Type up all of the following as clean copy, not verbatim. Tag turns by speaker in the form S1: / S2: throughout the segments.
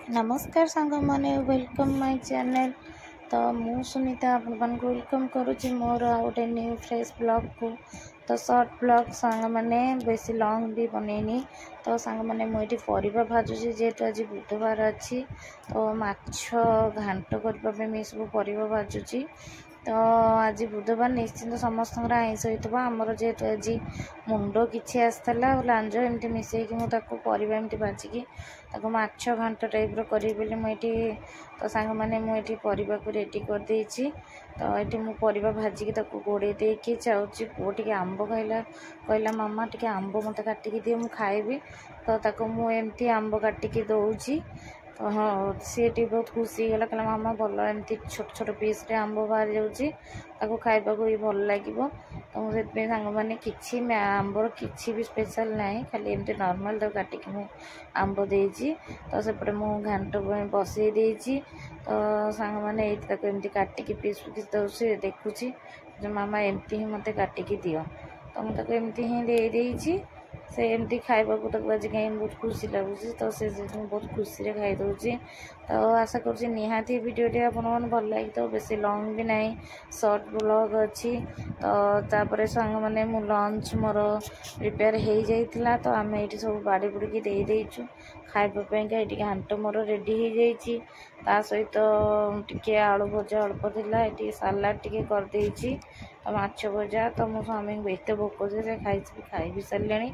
S1: नमस्कार सांग मैंने वेलकम माय चैनल। तो मु सुनीता आपन को वेलकम करुँची मोर गोटे न्यू फ्रेश ब्लॉग को। तो शॉर्ट ब्लॉग सांग मैंने बेसी लॉन्ग भी बनैनी। तो सांग मैंने मुझे परिवा भाजुची जेहेतु आज बुधवार अच्छी तो माछ घांट करने में सब परिवा भाजुची। तो आज बुधवार निश्चिंत समस्त आईस होता आमर जेहेतु आज मुंड कि आसाला लांज एमती मिसेक मुझे परिवा एमती भाजिकी माछ घांट टाइप करी मुझे तो सांग मैंने मुझे परिवा को रेडी कर देछि। तो ये मु परिवा भाजिकी गोड़े देकी चाहूँगी पुओ टे आंब खाइला कहला मामा टे आंब मत काटिकी दिए मु खाइबी। तो मुझे आंब काटिकी दौची। तो हाँ सी बहुत खुशी गला कहला मामा भल एमती छोट छोट पीस रे आंब बाहर जाऊँगी खाइबा भी भल लगे। तो मुझे सांग मैंने कि आंबर किसी भी स्पेशल ना खाली एमती नॉर्मल काटिकी मु आंब देजी। तो सेपटे मु घांट बसई देजी। तो सांग मैंने एमती काटिकी पीस पीस दौर देखुची मामा एमती ही मत काटिकी दियो। तो मुझे एमती ही देदेजी से एमती खाइबा को आज कहीं बहुत खुशी लगुच। तो से बहुत खुशी खाई दूसरी। तो आशा करुँची निहाती वीडियोटी आपन भल लगे। तो बेसी लॉन्ग भी नहीं शॉर्ट ब्लॉग अच्छी। तो तापर सांग मैंने मु लंच मोर प्रिपेयर हो जाइला। तो आम ये सब बाड़ी बुड़की देदेचु खाइबापी ये घांट मोर रेडी हो जाइए। ता सहित टिके आलू भजा अल्प थिला ये सालाड टिके करदेची तो माछ भजा। तो मो स्वामी को एत भोक से खाई भी सारे।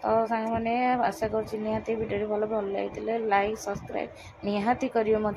S1: तो सांग मैंने आशा करुँची निहाती वीडियो भल लगे लाइक सब्सक्राइब निहाती करियो मो।